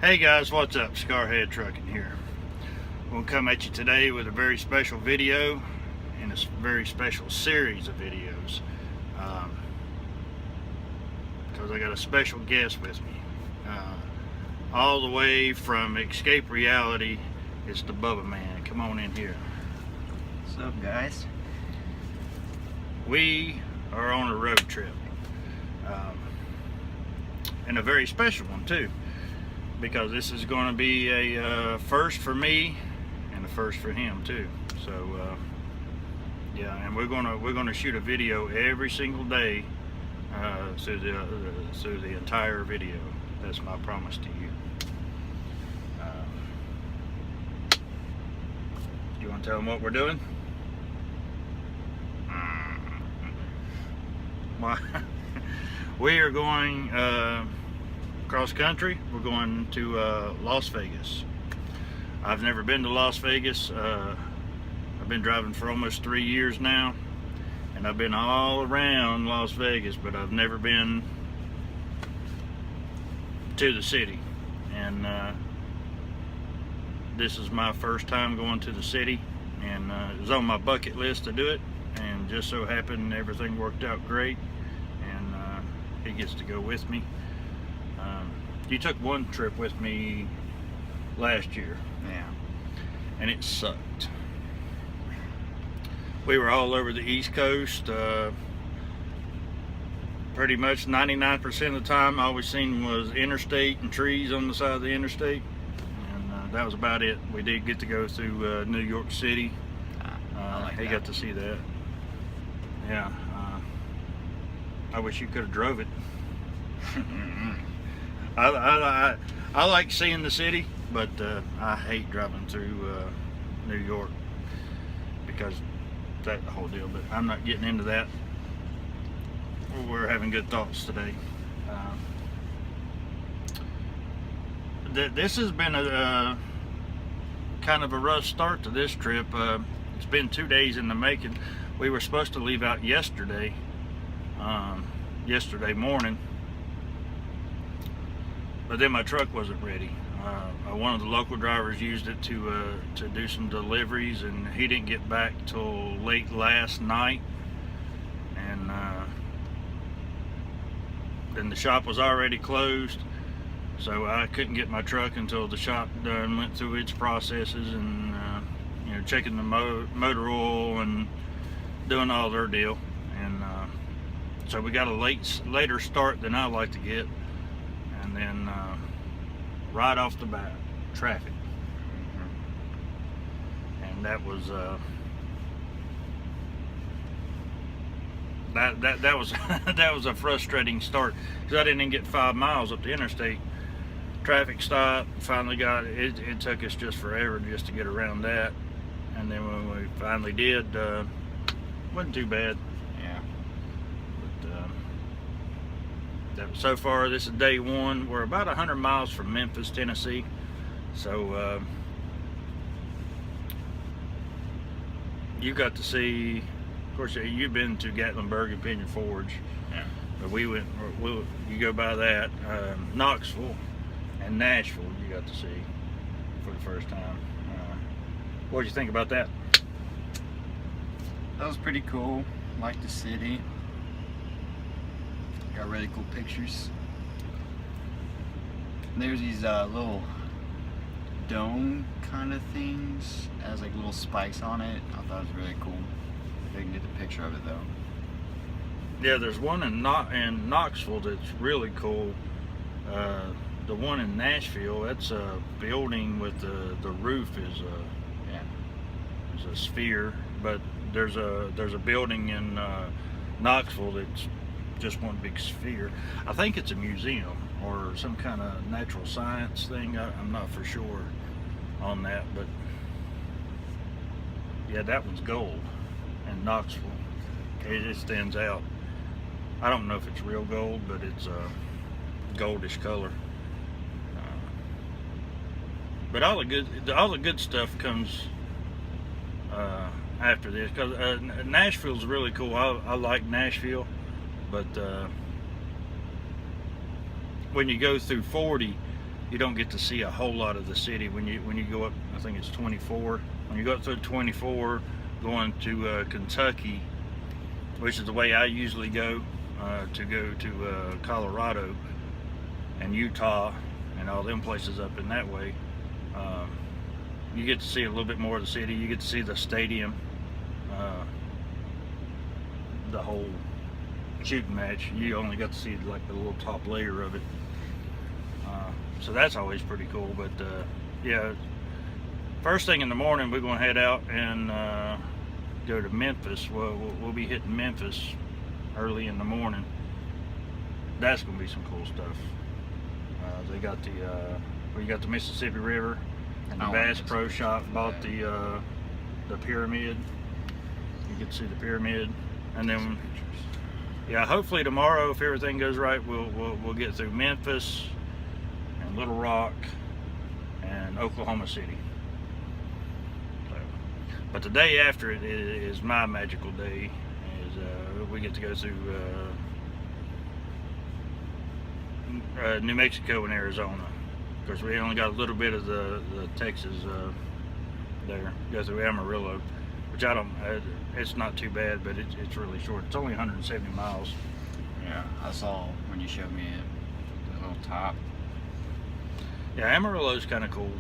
Hey guys, what's up? Scarhead Trucking here. We'll come at you today with a very special video and a very special series of videos because I got a special guest with me. All the way from Escape Reality, it's the Bubbaman. Come on in here. What's up, guys? We are on a road trip, and a very special one too, because this is going to be a first for me and a first for him too. So yeah, and we're gonna shoot a video every single day through the entire video. That's my promise to you. You want to tell them what we're doing? We are going cross country. We're going to Las Vegas. I've never been to Las Vegas. I've been driving for almost 3 years now, and I've been all around Las Vegas, but I've never been to the city. And this is my first time going to the city, and it was on my bucket list to do it, and just so happened everything worked out great, and he gets to go with me. You took one trip with me last year. Yeah. And it sucked. We were all over the East Coast. Pretty much 99% of the time, all we seen was interstate and trees on the side of the interstate. And that was about it. We did get to go through New York City. He got to see that. Yeah. I wish you could have drove it. I like seeing the city, but I hate driving through New York because that's the whole deal. But I'm not getting into that. We're having good thoughts today. This has been a kind of a rough start to this trip. It's been 2 days in the making. We were supposed to leave out yesterday morning, but then my truck wasn't ready. One of the local drivers used it to do some deliveries, and he didn't get back till late last night, and then the shop was already closed, so I couldn't get my truck until the shop went through its processes and checking the motor oil and doing all their deal. And so we got a later start than I like to get, and then right off the bat, traffic. And that was that was that was a frustrating start, because I didn't even get 5 miles up the interstate. Traffic stopped. Finally got it. It took us just forever just to get around that, and then when we finally did, wasn't too bad. Yeah. But so far, this is day one. We're about 100 miles from Memphis, Tennessee. So you got to see, of course, you've been to Gatlinburg and Pigeon Forge. Yeah. But you go by that. Knoxville and Nashville you got to see for the first time. What did you think about that? That was pretty cool. Liked the city. Got really cool pictures. And there's these little dome kind of things. It has like little spikes on it. I thought it was really cool. I didn't get the picture of it though. Yeah, there's one in Knoxville that's really cool. The one in Nashville, that's a building with the roof is a sphere, but there's a building in Knoxville that's just one big sphere. I think it's a museum or some kind of natural science thing. I'm not for sure on that, but yeah, that one's gold in Knoxville. It stands out. I don't know if it's real gold, but it's a goldish color. But all the good stuff comes after this, because Nashville's really cool. I like Nashville, but when you go through 40, you don't get to see a whole lot of the city when you go up. I think it's 24. When you go up through 24, going to Kentucky, which is the way I usually go to Colorado and Utah and all them places up in that way. You get to see a little bit more of the city. You get to see the stadium, the whole shooting match. You only got to see like the little top layer of it. So that's always pretty cool. But yeah, first thing in the morning we're going to head out and go to Memphis. We'll be hitting Memphis early in the morning. That's going to be some cool stuff. They got we got the Mississippi River, and the Bass Pro Shop bought the pyramid. You get to see the pyramid, and then yeah, hopefully tomorrow, if everything goes right, we'll get through Memphis and Little Rock and Oklahoma City. So, but the day after it is my magical day. We get to go through New Mexico and Arizona. Of course, we only got a little bit of the Texas there. Go through Amarillo, which it's not too bad, but it's really short. It's only 170 miles. Yeah, I saw when you showed me it, the little top. Yeah, Amarillo's kind of cool,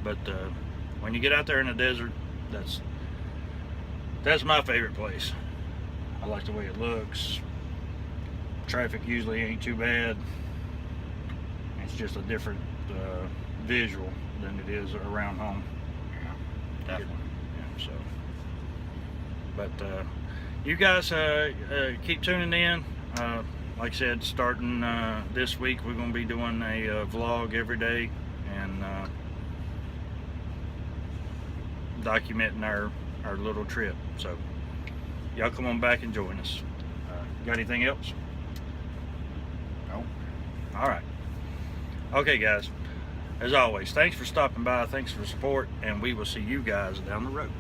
but when you get out there in the desert, that's my favorite place. I like the way it looks. Traffic usually ain't too bad. It's just a different visual than it is around home. Yeah, definitely. Yeah, so, but you guys keep tuning in. Like I said, starting this week, we're going to be doing a vlog every day and documenting our little trip. So y'all come on back and join us. Got anything else? No. All right. Okay, guys. As always, thanks for stopping by. Thanks for the support, and we will see you guys down the road.